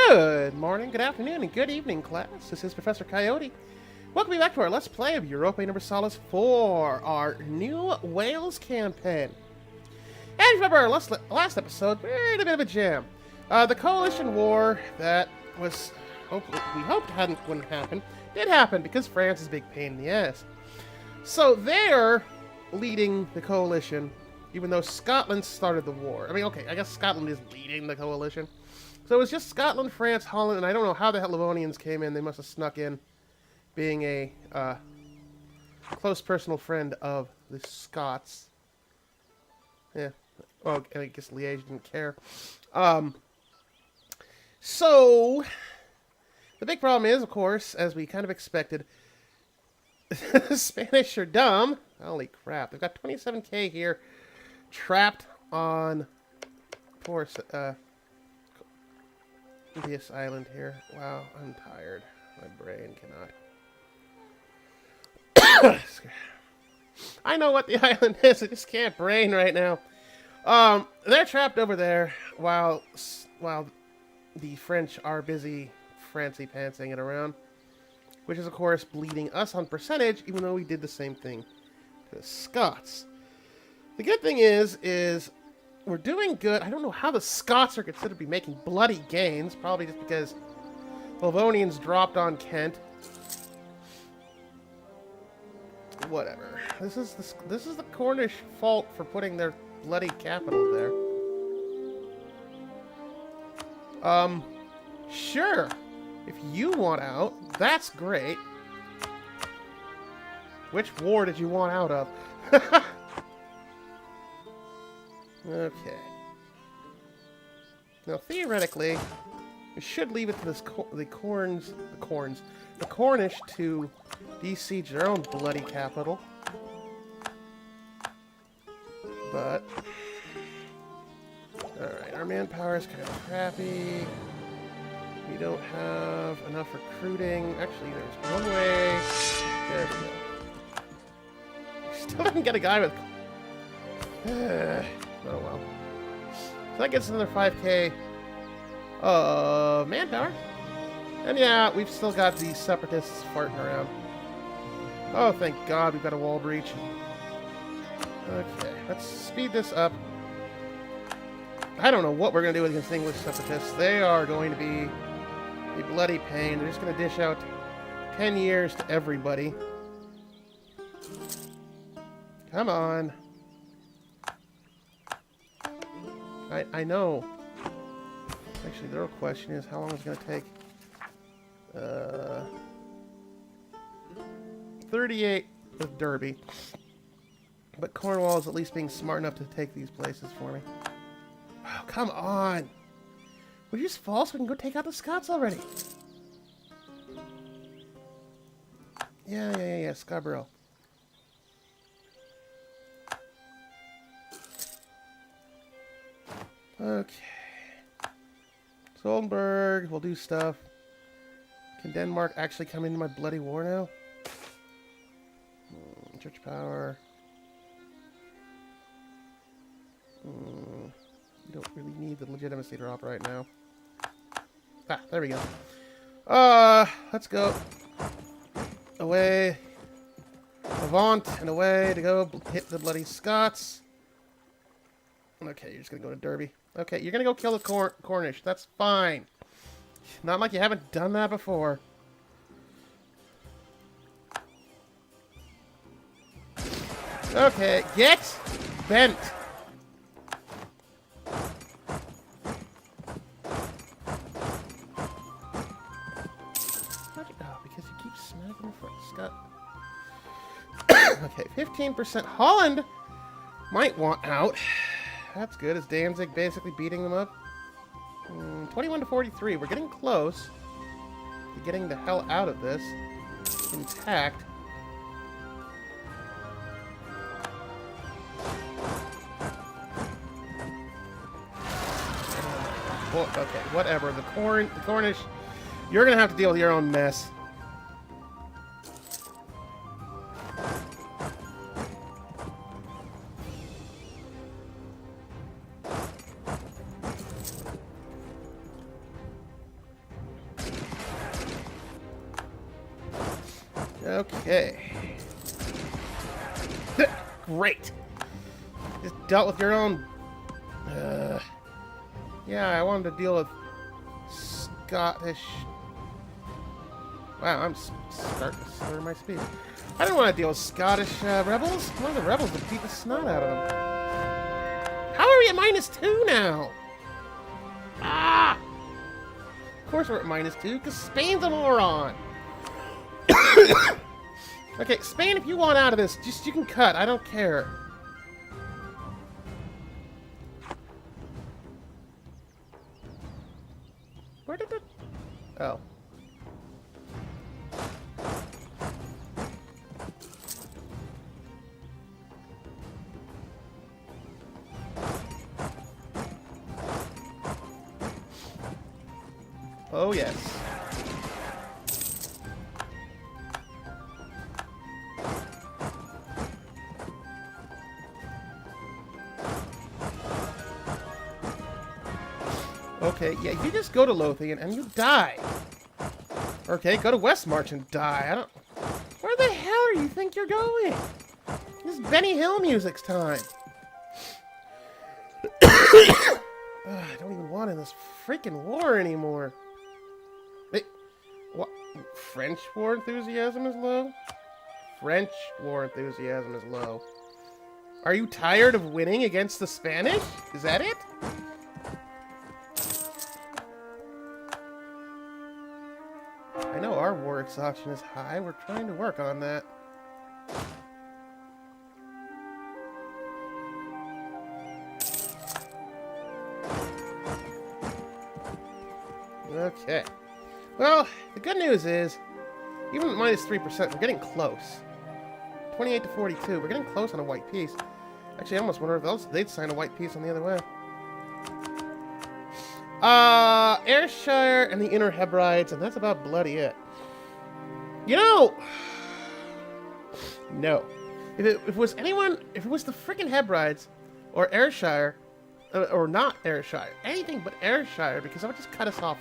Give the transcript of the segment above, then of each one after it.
Good morning, good afternoon, and good evening, class. This is Professor Coyote. Welcome back to our Let's Play of Europa Universalis 4, our new Wales campaign. And remember our last episode, we had a bit of a jam. The coalition war that was, we hoped wouldn't happen, did happen because France is a big pain in the ass. So they're leading the coalition, even though Scotland started the war. I mean, okay, I guess Scotland is leading the coalition. So it was just Scotland, France, Holland, and I don't know how the hell Livonians came in. They must have snuck in, being a close personal friend of the Scots. Yeah. Well, I guess Liège didn't care. So, the big problem is, of course, as we kind of expected, the Spanish are dumb. Holy crap. They've got 27k here trapped on poor this island here. Wow, I'm tired. My brain cannot. I know what the island is. I just can't brain right now. They're trapped over there while the French are busy fancy-pantsing it around, which is, of course, bleeding us on percentage, even though we did the same thing to the Scots. The good thing is we're doing good. I don't know how the Scots are considered to be making bloody gains. Probably just because the Livonians dropped on Kent. Whatever. This is the Cornish fault for putting their bloody capital there. Sure. If you want out, that's great. Which war did you want out of? Okay. Now, theoretically, we should leave it to the Cornish to besiege their own bloody capital. But, alright, our manpower is kind of crappy. We don't have enough recruiting. Actually, there's one way. There we go. We still didn't get a guy with... Oh well. So that gets another 5k of manpower. And yeah, we've still got these separatists farting around. Oh, thank God we've got a wall breach. Okay, let's speed this up. I don't know what we're going to do with these English separatists. They are going to be a bloody pain. They're just going to dish out 10 years to everybody. Come on. I know. Actually, the real question is how long it's going to take. 38 with Derby. But Cornwall is at least being smart enough to take these places for me. Oh, come on. Would you just fall so we can go take out the Scots already? Yeah, Scarborough. Okay. Soldenberg, we'll do stuff. Can Denmark actually come into my bloody war now? Church power. You don't really need the legitimacy drop right now. Ah, there we go. Let's go. Away. Avant and away to go hit the bloody Scots. Okay, you're just gonna go to Derby. Okay, you're gonna go kill the Cornish. That's fine. Not like you haven't done that before. Okay, get bent. Oh, because you keep smacking for Scott. Okay, 15%. Holland might want out. That's good. Is Danzig basically beating them up? 21 to 43. We're getting close to getting the hell out of this intact. Well, okay, whatever. The Cornish, you're going to have to deal with your own mess. Okay. Great. Just dealt with your own... yeah, I wanted to deal with Scottish... Wow, I'm starting to slur my speech. I didn't want to deal with Scottish rebels. One of the rebels would beat the snot out of them. How are we at -2 now? Ah! Of course we're at -2, because Spain's a moron. Okay, Spain, if you want out of this, you can cut. I don't care. Where did it... Oh. Oh, yes. Okay, yeah, you just go to Lothian and you die. Okay, go to Westmarch and die. I don't... Where the hell do you think you're going? This is Benny Hill music's time. I don't even want in this freaking war anymore. Wait, what? French war enthusiasm is low? French war enthusiasm is low. Are you tired of winning against the Spanish? Is that it? I know our war exhaustion is high. We're trying to work on that. Okay. Well, the good news is, even at -3%, we're getting close. 28 to 42. We're getting close on a white piece. Actually, I almost wonder if they'd sign a white piece on the other way. Ayrshire and the Inner Hebrides, and that's about bloody it. You know... No. If it was anyone... If it was the frickin' Hebrides, or Ayrshire, or not Ayrshire, anything but Ayrshire, because that would just cut us off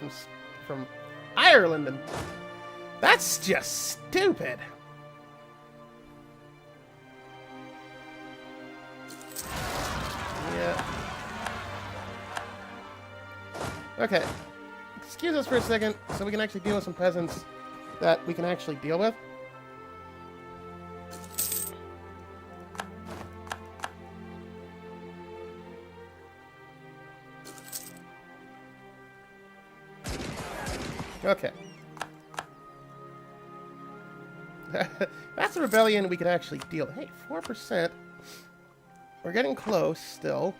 from Ireland, and that's just stupid. Yeah. Okay. Excuse us for a second, so we can actually deal with some peasants that we can actually deal with. Okay. That's a rebellion we could actually deal. Hey, 4%. We're getting close still.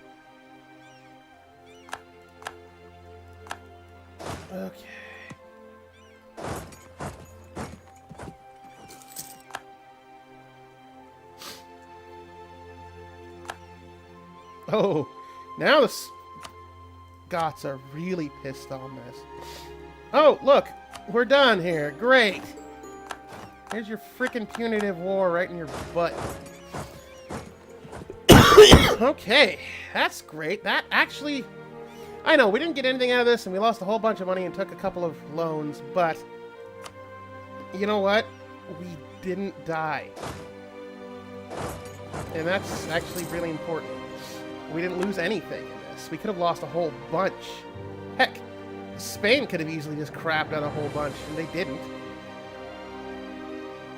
Okay. Oh, now the Scots are really pissed on this. Oh, look, we're done here. Great. Here's your frickin' punitive war right in your butt. Okay, that's great. That actually... I know, we didn't get anything out of this, and we lost a whole bunch of money and took a couple of loans, but... You know what? We didn't die. And that's actually really important. We didn't lose anything in this. We could have lost a whole bunch. Heck, Spain could have easily just crapped out a whole bunch, and they didn't.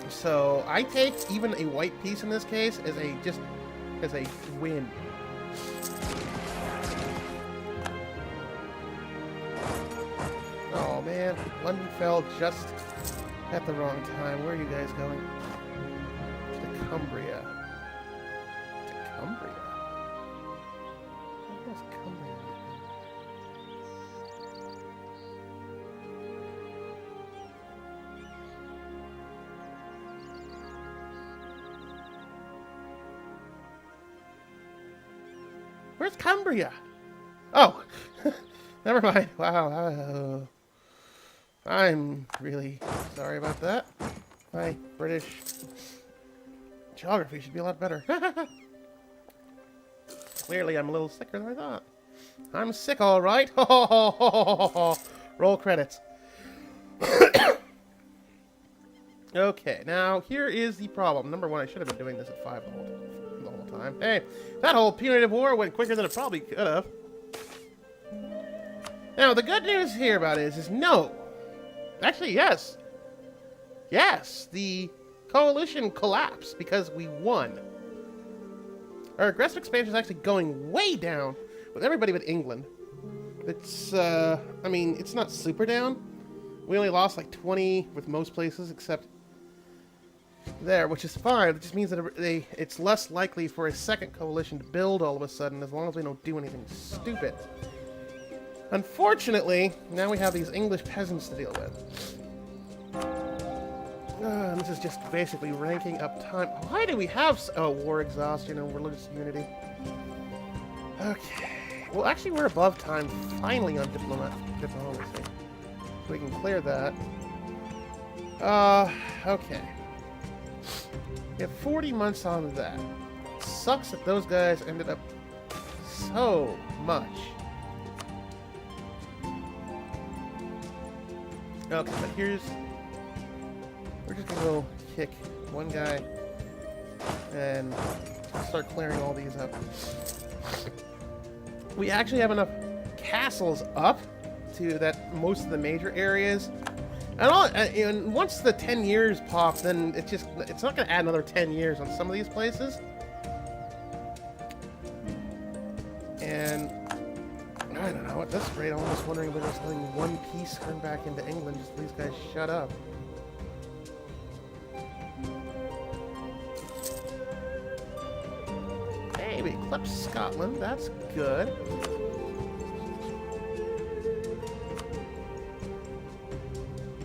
So, I take even a white piece in this case as a win. Oh man, London fell just at the wrong time. Where are you guys going? To Cumbria. To Cumbria? Where's Cumbria? Where's Cumbria? Oh, never mind. Wow. I'm really sorry about that. My British geography should be a lot better. Clearly, I'm a little sicker than I thought. I'm sick, all right. Roll credits. Okay, now here is the problem. Number one, I should have been doing this at 5 the whole time. Hey, that whole punitive war went quicker than it probably could have. Now, the good news here about it is no. Actually, yes. Yes, the coalition collapsed because we won. Our aggressive expansion is actually going way down with everybody but England. It's, I mean, it's not super down. We only lost like 20 with most places except there, which is fine. It just means that it's less likely for a second coalition to build all of a sudden as long as we don't do anything stupid. Unfortunately, now we have these English peasants to deal with. And this is just basically ranking up time. Why do we have war exhaustion and religious unity? Okay. Well, actually, we're above time finally on diplomacy. So we can clear that. Okay. We have 40 months on that. Sucks that those guys ended up so much. Okay, but here's... We're just gonna go kick one guy and start clearing all these up. We actually have enough castles up to that most of the major areas. And once the 10 years pop, then it's not gonna add another 10 years on some of these places. And I don't know, at this rate, I'm almost wondering if we're just letting one piece turn back into England, just these guys shut up. Hey, we eclipsed Scotland, that's good.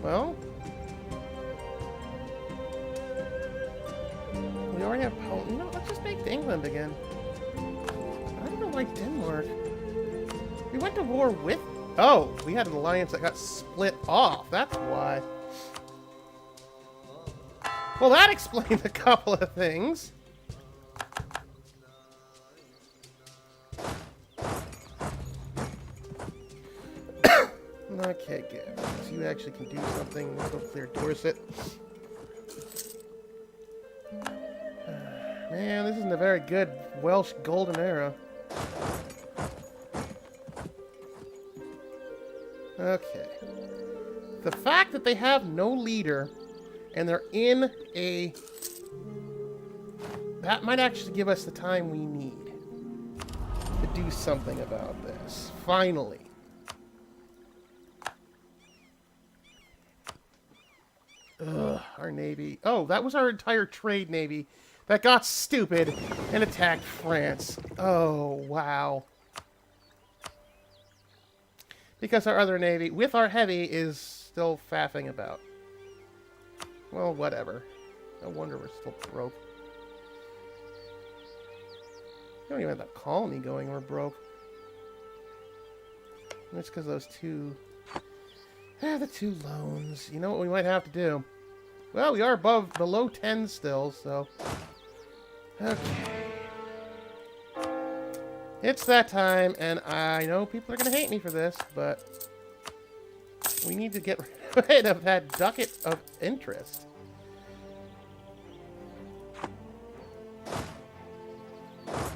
Well, we already have Poland. You know, let's just make England again. I don't know why Denmark. We went to war with... Oh, we had an alliance that got split off. That's why. Well, that explains a couple of things. Okay, good. So you actually can do something. Let's go clear Dorset. Man, this isn't a very good Welsh golden era. Okay. The fact that they have no leader and they're in a... That might actually give us the time we need to do something about this. Finally. Ugh, our navy. Oh, that was our entire trade navy that got stupid and attacked France. Oh, wow. Because our other navy, with our heavy, is still faffing about. Well, whatever. No wonder we're still broke. We don't even have that colony going, we're broke. That's because those two... the two loans. You know what we might have to do? Well, we are below 10 still, so... Okay. It's that time, and I know people are going to hate me for this, but... We need to get rid of that ducat of interest.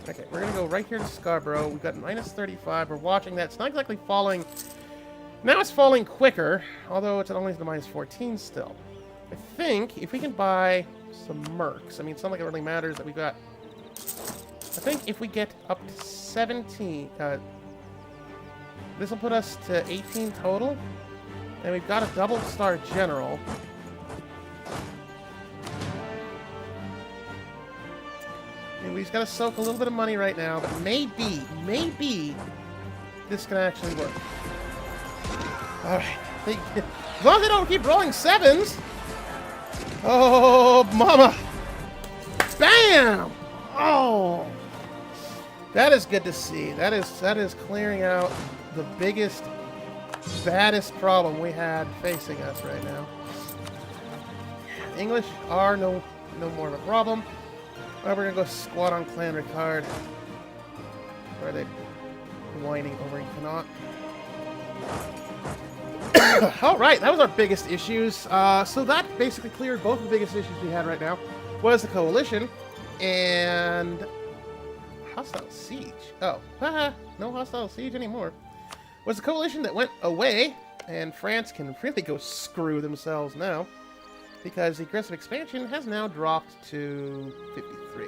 Okay, we're going to go right here to Scarborough. We've got minus 35. We're watching that. It's not exactly falling... Now it's falling quicker, although it's only the minus 14 still. I think if we can buy some mercs, I mean, it's not like it really matters that we got... I think if we get up to 17, this will put us to 18 total, and we've got a double-star general. And we just gotta soak a little bit of money right now, but maybe this can actually work. Alright. As long as they don't keep rolling 7s. Oh, mama. Bam! Oh. That is good to see. That is clearing out the biggest, baddest problem we had facing us right now. English are no more of a problem. Alright, we're gonna go squat on Clan Ricard. Where are they whining over in Connaught? All right, that was our biggest issues. So that basically cleared both of the biggest issues we had right now. Was the coalition and hostile siege. Oh, haha, no hostile siege anymore. Was the coalition that went away, and France can really go screw themselves now, because the aggressive expansion has now dropped to 53.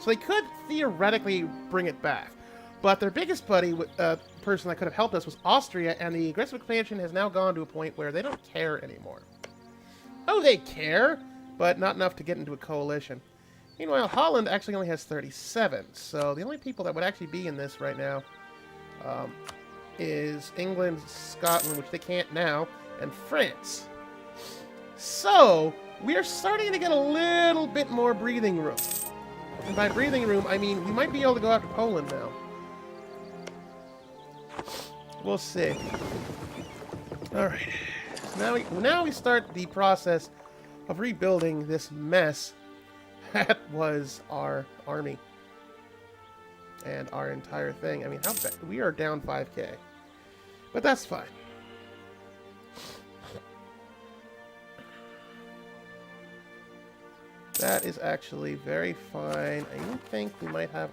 So they could theoretically bring it back. But their biggest buddy, person that could have helped us, was Austria, and the aggressive expansion has now gone to a point where they don't care anymore. Oh, they care, but not enough to get into a coalition. Meanwhile, Holland actually only has 37, so the only people that would actually be in this right now is England, Scotland, which they can't now, and France. So, we are starting to get a little bit more breathing room. And by breathing room, I mean we might be able to go after Poland now. We'll see. Alright. Now we start the process of rebuilding this mess that was our army. And our entire thing. I mean, how bad? We are down 5k. But that's fine. That is actually very fine. I even think we might have...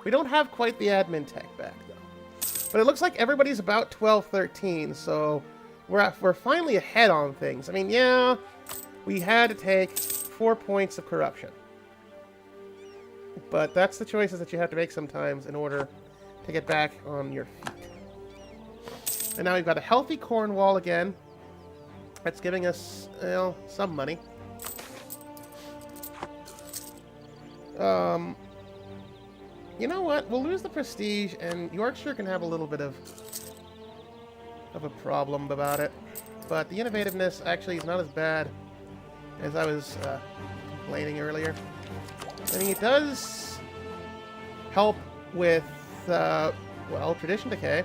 We don't have quite the admin tech back, though. But it looks like everybody's about 12, 13, so we're finally ahead on things. I mean, yeah, we had to take 4 points of corruption. But that's the choices that you have to make sometimes in order to get back on your feet. And now we've got a healthy Cornwall again. That's giving us, well, some money. You know what? We'll lose the prestige, and Yorkshire can have a little bit of a problem about it. But the innovativeness actually is not as bad as I was complaining earlier. I mean, it does help with, well, tradition decay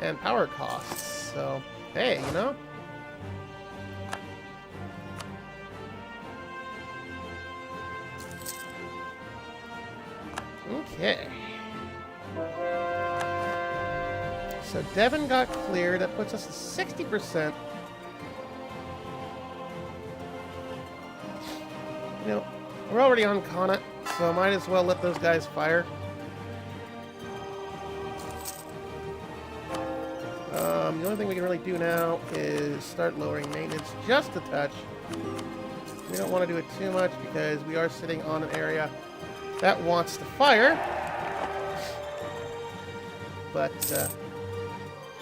and power costs. So, hey, you know? Okay. So Devon got cleared. That puts us at 60%. You know, we're already on Connaught, so I might as well let those guys fire. The only thing we can really do now is start lowering maintenance just a touch. We don't want to do it too much because we are sitting on an area that wants to fire. But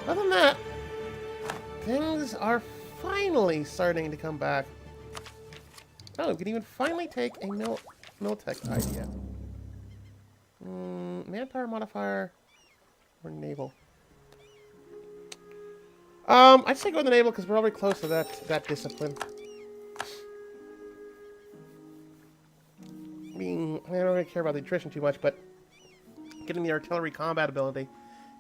other than that, things are finally starting to come back. Oh, we can even finally take a Miltech idea. Manpower modifier or naval? I'd say go with the naval because we're already close to that discipline. I mean, I don't really care about the attrition too much, but getting the artillery combat ability,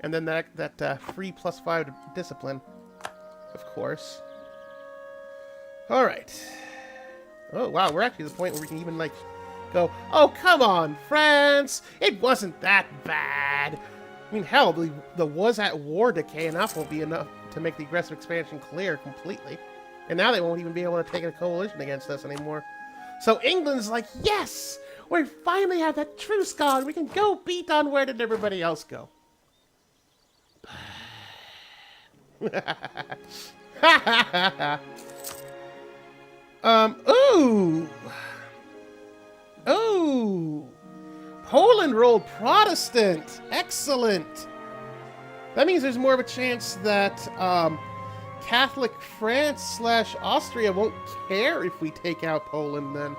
and then that free +5 discipline, of course. All right. Oh wow, we're actually at the point where we can even like go. Oh come on, France! It wasn't that bad. I mean, hell, the was at war decay enough will be enough to make the aggressive expansion clear completely, and now they won't even be able to take a coalition against us anymore. So England's like, yes, we finally have that truce gone. We can go beat on where did everybody else go. Ooh. Ooh. Poland rolled Protestant. Excellent. That means there's more of a chance that Catholic France / Austria won't care if we take out Poland then.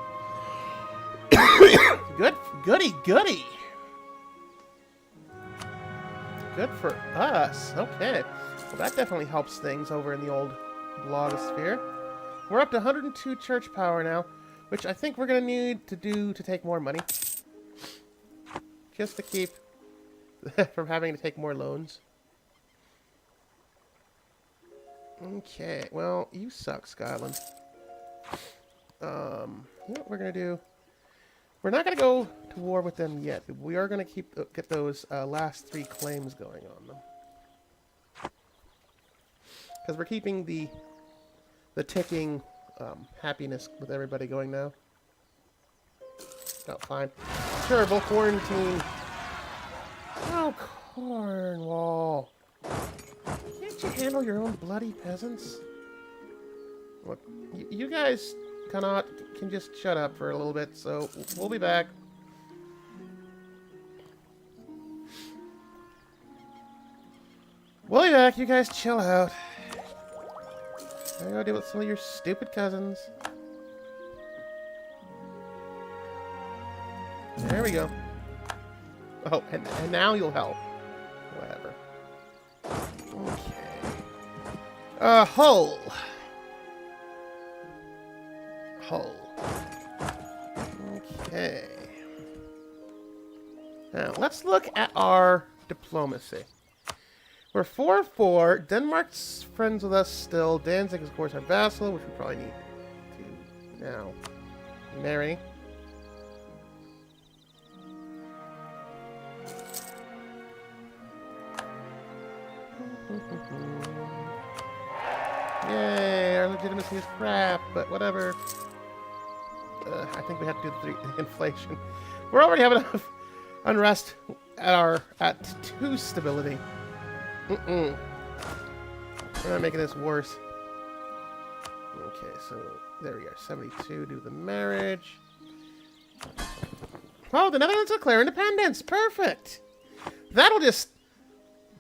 Goody. Good for us. Okay. Well, that definitely helps things over in the old blogosphere. We're up to 102 church power now, which I think we're going to need to do to take more money. Just to keep from having to take more loans. Okay, well, you suck, Scotland. You know what we're going to do? We're not going to go to war with them yet. We are going to get those last 3 claims going on them. Because we're keeping the ticking happiness with everybody going now. Oh, fine. Terrible quarantine. Oh, Cornwall. Can't you handle your own bloody peasants? Look, you guys can just shut up for a little bit, so we'll be back. We'll be back. You guys chill out. I gotta deal with some of your stupid cousins. There we go. Oh, and now you'll help. Whatever. Okay. Hull. Hull. Okay. Now, let's look at our diplomacy. We're 4-4. Denmark's friends with us still. Danzig is, of course, our vassal, which we probably need to now marry. Yay, our legitimacy is crap, but whatever. I think we have to do the inflation. We're already having enough unrest at 2 stability. We're not making this worse. Okay, so there we are. 72, do the marriage. Oh, the Netherlands declare independence. Perfect. That'll just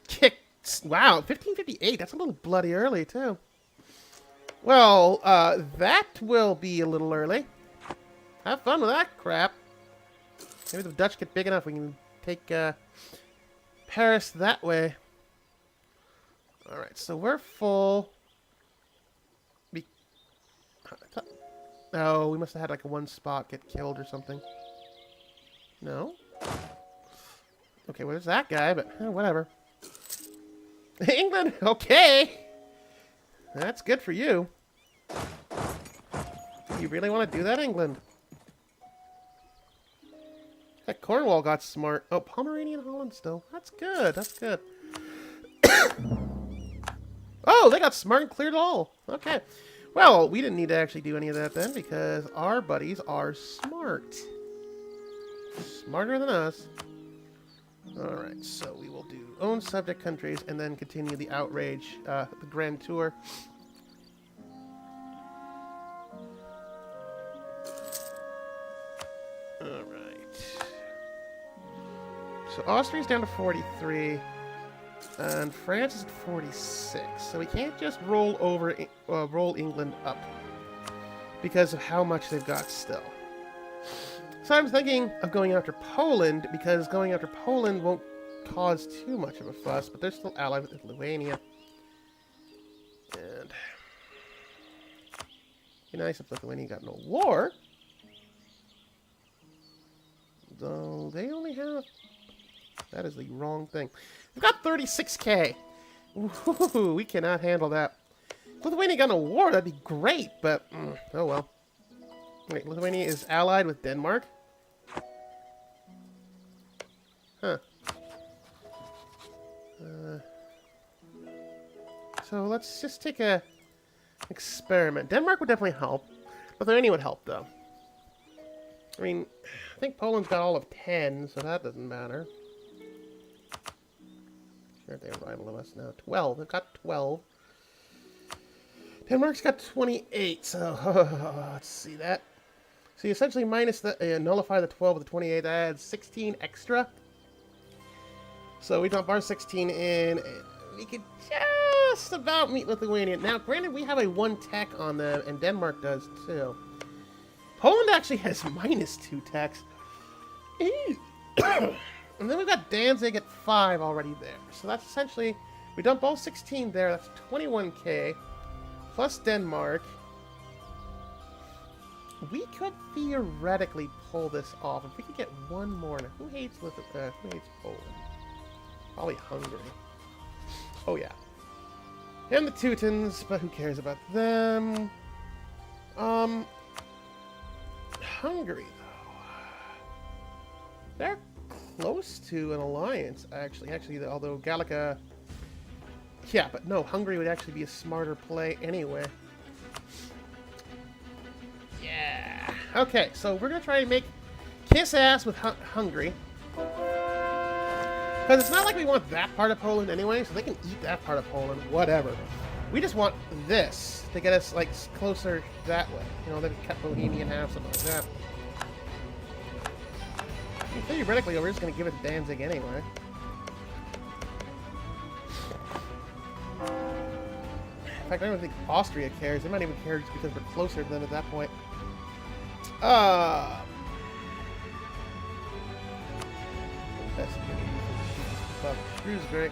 kick. Wow, 1558. That's a little bloody early, too. Well, that will be a little early. Have fun with that crap. Maybe the Dutch get big enough we can take Paris that way. Alright, so we're full. Oh, we must have had like a 1 spot get killed or something. No? Okay, where's that guy? But whatever. England! Okay! That's good for you. You really want to do that, England? That Cornwall got smart. Oh, Pomeranian Holland still. That's good. That's good. Oh, they got smart and cleared all. Okay. Well, we didn't need to actually do any of that then because our buddies are smart. Smarter than us. Alright, so we will do own subject countries and then continue the outrage, the Grand Tour. Alright. So Austria's down to 43. And France is at 46, so we can't just roll England up because of how much they've got still. So I'm thinking of going after Poland because going after Poland won't cause too much of a fuss, but they're still allied with Lithuania. And it'd be nice if Lithuania got no war. Though they only have... That is the wrong thing. We've got 36k. Ooh, we cannot handle that. If Lithuania got a war, that'd be great, but oh well. Wait, Lithuania is allied with Denmark? Huh. So let's just take a experiment. Denmark would definitely help. Lithuania would help, though. I mean, I think Poland's got all of 10, so that doesn't matter. Aren't they a rival of us now? 12. They've got 12. Denmark's got 28, so let's see that. So you essentially minus the nullify the 12 with the 28, that adds 16 extra. So we dump our 16 in, and we could just about meet Lithuania. Now, granted, we have a 1 tech on them, and Denmark does too. Poland actually has minus 2 techs. And then we've got Danzig at 5 already there. So that's essentially, we dump all 16 there. That's 21k. Plus Denmark. We could theoretically pull this off. If we could get one more. Now, who hates Poland? Probably Hungary. Oh, yeah. And the Teutons, but who cares about them? Hungary, though. They're close to an alliance, actually. Although Gallica Yeah, but no, Hungary would actually be a smarter play anyway. Yeah. Okay, so we're going to try and make kiss ass with Hungary. Because it's not like we want that part of Poland anyway, so they can eat that part of Poland, whatever. We just want this to get us, like, closer that way. You know, then cut Bohemia in half, something like that. I mean, theoretically, we're just going to give it to Danzig anyway. In fact, I don't think Austria cares. They might even care just because we're closer to them at that point. Shrewsbury.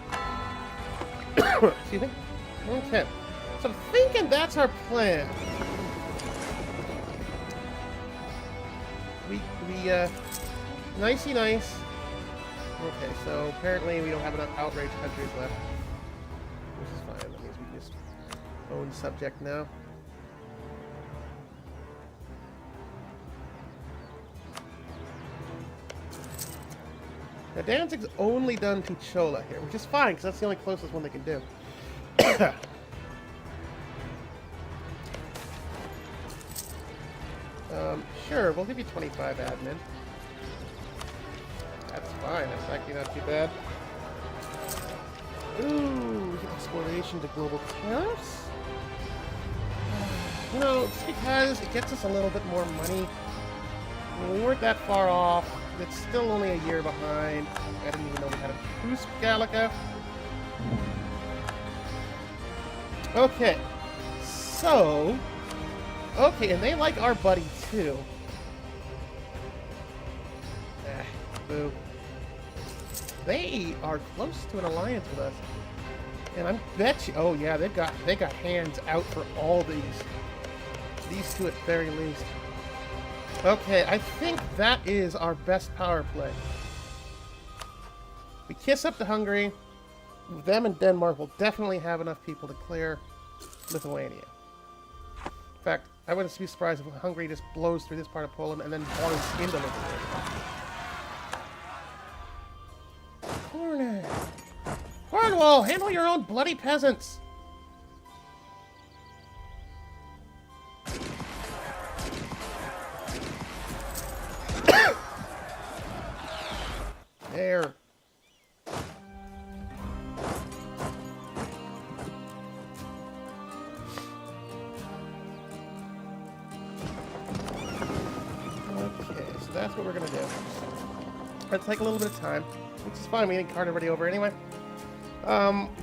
Excuse me? Okay. So I'm thinking that's our plan. Nicey nice. Okay, so apparently we don't have enough outraged countries left. Which is fine. That means we can just own subject now. Now, Danzig's only done Pichola here, which is fine, because that's the only closest one they can do. Sure, we'll give you 25 admin. That's fine, that's actually not too bad. Ooh, exploration to global tariffs? You know, just because it gets us a little bit more money. I mean, we weren't that far off. It's still only a year behind. I didn't even know we had a truce with Gallica. Okay. So... Okay, and they like our buddy, too. Boo. They are close to an alliance with us. And I bet you... Oh, yeah, they got hands out for all these. These two at very least. Okay, I think that is our best power play. We kiss up to Hungary. Them and Denmark will definitely have enough people to clear Lithuania. In fact, I wouldn't be surprised if Hungary just blows through this part of Poland and then blows into Lithuania. Cornwall, handle your own bloody peasants! There. Okay, so that's what we're gonna do. Let's take a little bit of time, which is fine. We ain't card already over anyway.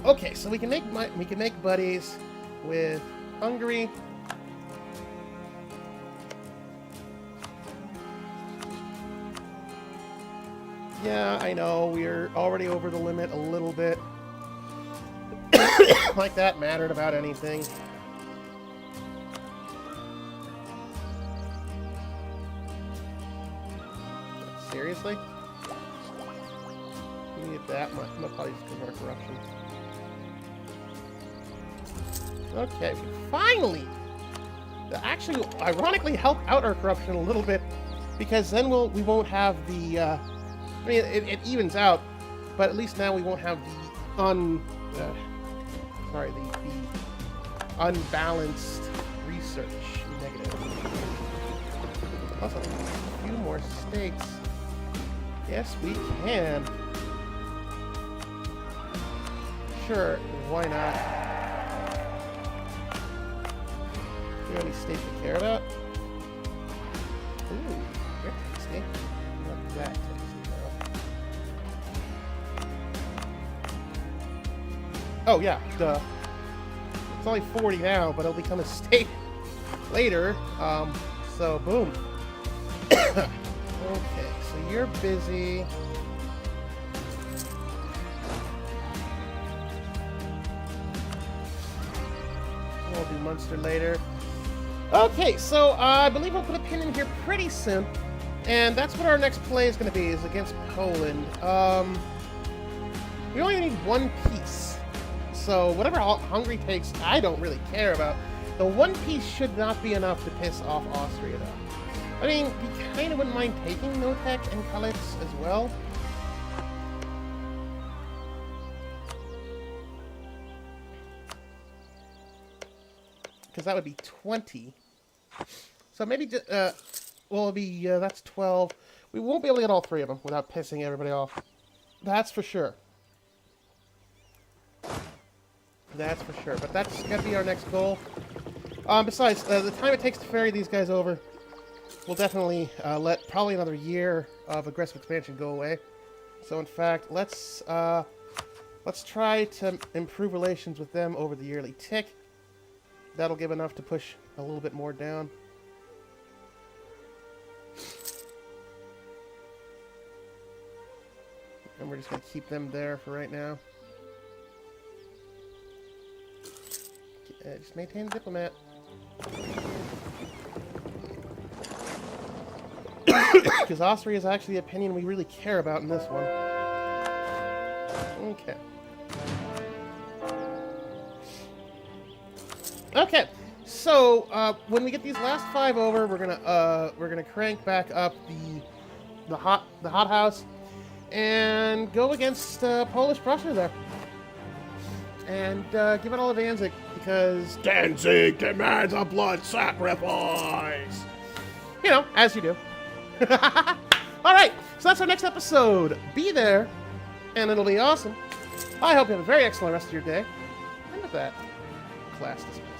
Okay, so we can make buddies with Hungary. Yeah, I know, we're already over the limit a little bit. Like that mattered about anything. Seriously? You need that much? I'm gonna probably just convert corruption. Okay, finally! Actually, ironically, help out our corruption a little bit, because then we won't have the, I mean, it evens out, but at least now we won't have the unbalanced research negative. Also, a few more states. Yes, we can. Sure, why not? Do you have any states to care about? Ooh, they're tasty. Not that tasty, though. Oh, yeah, duh. It's only 40 now, but it'll become a state later. So, boom. Okay, so you're busy. We'll do Munster later. Okay, so I believe we'll put a pin in here pretty soon. And that's what our next play is going to be, is against Poland. We only need one piece. So whatever Hungary takes, I don't really care about. The one piece should not be enough to piss off Austria, though. I mean, we kind of wouldn't mind taking Notek and Kalitz as well. because that would be 20. So maybe, well, it'll be, that's 12. We won't be able to get all 3 of them without pissing everybody off. That's for sure. That's for sure. But that's going to be our next goal. Besides, the time it takes to ferry these guys over will definitely let probably another year of aggressive expansion go away. So, in fact, let's try to improve relations with them over the yearly tick. That'll give enough to push a little bit more down. And we're just going to keep them there for right now. Just maintain the diplomat. Because Austria is actually the opinion we really care about in this one. Okay. Okay. So when we get these last 5 over, we're gonna crank back up the hot house and go against Polish Prussia there, and give it all to Danzig because Danzig demands a blood sacrifice. You know, as you do. Alright, so that's our next episode. Be there, and it'll be awesome. I hope you have a very excellent rest of your day. And with that, class dismissed.